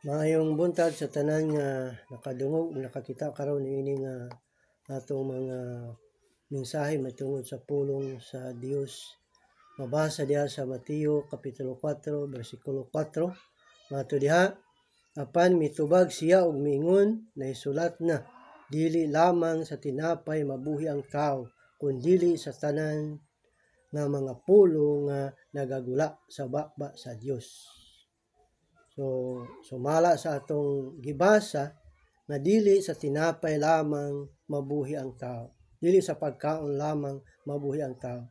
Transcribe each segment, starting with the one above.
Maayong buntag sa tanan nga nakadungog nakakita karon niini nga atong mga mensahe matungod sa pulong sa Dios. Mabasa diha sa Mateo kapitulo 4 bersikulo 4. Mato diha, apan mitubag siya og miingon, naisulat na, dili lamang sa tinapay mabuhi ang tao, kundi sa tanan nga mga pulong nga nagagula sa bakba sa Dios. So, sumala sa atong gibasa na dili sa tinapay lamang mabuhi ang tao. Dili sa pagkaon lamang mabuhi ang tao.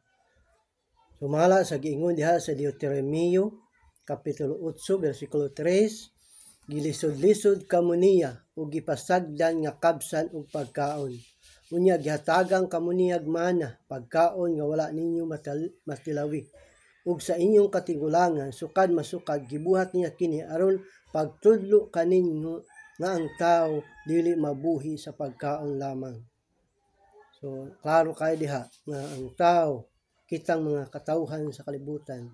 Sumala sa giingon diha sa Deuteronomio kapitulo 8 bersikulo 3, gilisod-lisod kamo niya ug gipasagdan nga kabsan ug pagkaon. Unya gihatagang kamo niya mana pagkaon nga wala ninyo matilawi. Ug sa inyong katigulangan sukad masukad gibuhat niya kini aron pagtudlo kaninyo nga ang tao dili mabuhi sa pagkaon lamang. So klaro kay diha nga ang tao, kitang mga katawhan sa kalibutan,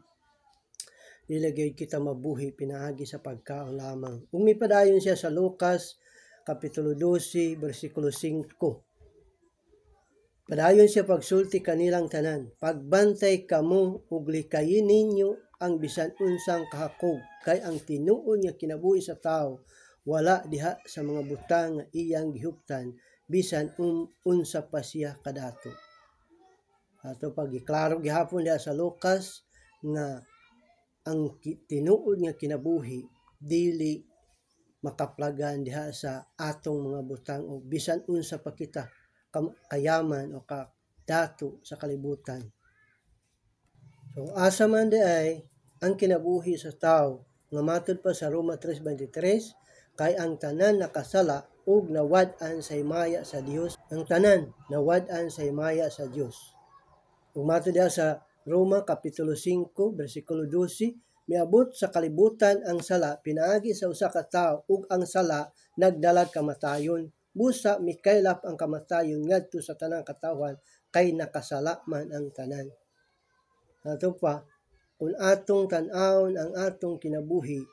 dili gyud kita mabuhi pinaagi sa pagkaon lamang. Ug mipadayon siya sa Lucas kapitulo 12 bersikulo 5. Padayon siya pagsulti kanilang tanan, pagbantay kamo ug likayin ninyo ang bisan unsang kahakog, kay ang tinuod nga kinabuhi sa tao wala diha sa mga butang nga iyang gihuptan, bisan unsa pa siya kadato. Ato pagiklaro gihapon diha sa Lucas nga ang tinuod nga kinabuhi dili makaplagan diha sa atong mga butang o bisan unsa pa kita kayaman o kadato sa kalibutan. So asa man di ay ang kinabuhi sa tao nga matud pa sa Roma 3:23, kay ang tanan nakasala ug nawad-an sa himaya sa Dios. Ang tanan nawad-an sa himaya sa Dios. Ug matud diha sa Roma kapitulo 5 bersikulo 12, miabot sa kalibutan ang sala pinaagi sa usa ka tawo ug ang sala nagdalag kamatayon. Busa mikaylap ang kamatayon ngadto sa tanang katawhan, kay nakasala man ang tanan. Ato pa, kung atong tan-awon ang atong kinabuhi,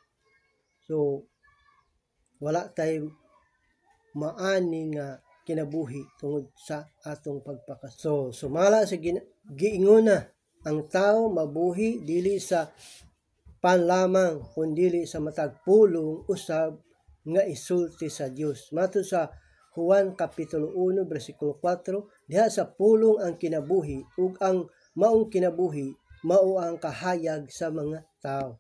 so wala tay maani nga kinabuhi tungod sa atong pagpakas. So sumala sa giinguna, ang tao mabuhi dili sa pan lamang kundi sa matag pulong usab nga isulti sa Dios. Matud sa Juan kapitulo 1 bersikulo 4, diha sa pulong ang kinabuhi ug ang maong kinabuhi mao ang kahayag sa mga tao.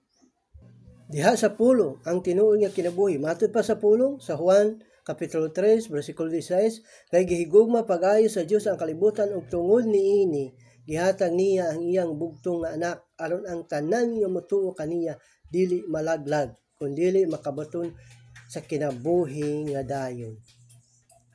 Diha sa pulong ang tinuod nga kinabuhi. Matud pa sa pulong sa Juan kapitulo 3 bersikulo 16, kay gihigugma pag-ayo sa Dios ang kalibutan ug tungod niini gihatag niya ang iyang bugtong nga anak aron ang tanan nga motuo kaniya dili malaglag kundi makabaton sa kinabuhi nga dayon.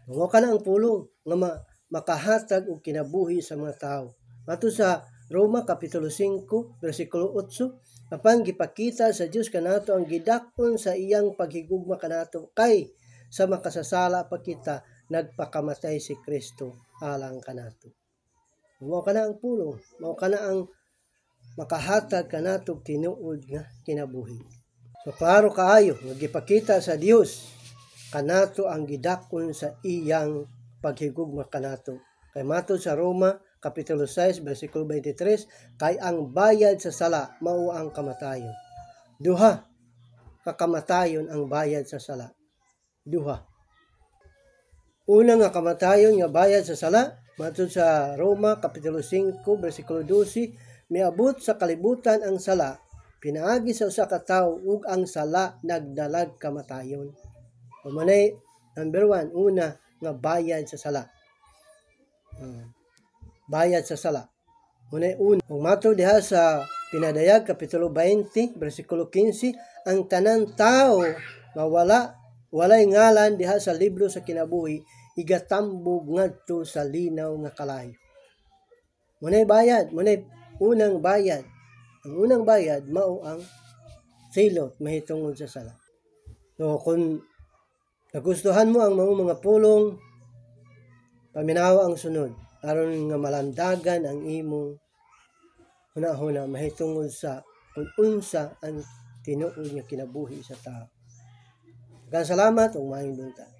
Mao kana ang pulong nga makahatag og kinabuhi sa mga tao. Matud sa Roma kapitulo 5 bersikulo 8, apan gipakita sa Dios kanato ang gidakon sa iyang paghigugma kanato, kay sa makasasala pa kita nagpakamatay si Kristo alang kanato. Mao kana ang pulong, mao kana ang makahatag kanato tinuod nga kinabuhi. So klaro kaayo nga gipakita sa Dios kanato ang gidakon sa iyang paghigugma kanato. Kay matud sa Roma kapitulo 6 bersikulo 23, kay ang bayad sa sala mao ang kamatayon. Duha ka kamatayon ang bayad sa sala. Duha. Una nga kamatayon nga bayad sa sala, matud sa Roma kapitulo 5 bersikulo 12, miabot sa kalibutan ang sala pinaagi sa usa ka tawo ug ang sala nagdalag kamatayon. Manay number 1, una nga bayad sa sala. Bayad sa sala. Manay una. Kung matud diha sa Pinadayag kapitulo 20 bersikulo 15, ang tanan tawo nga walay ngalan diha sa libro sa kinabuhi igatambog ngadto sa linaw nga kalayo. Manay bayad, manay unang bayad. Ang unang bayad mao ang silot mahitungod sa sala. So kung nagustuhan mo ang mga pulong, paminawa ang sunod aron nga malandagan ang imong hunahuna mahitungod sa kung unsa ang tinuod nga kinabuhi sa tao. Daghang salamat ug maayong buntag.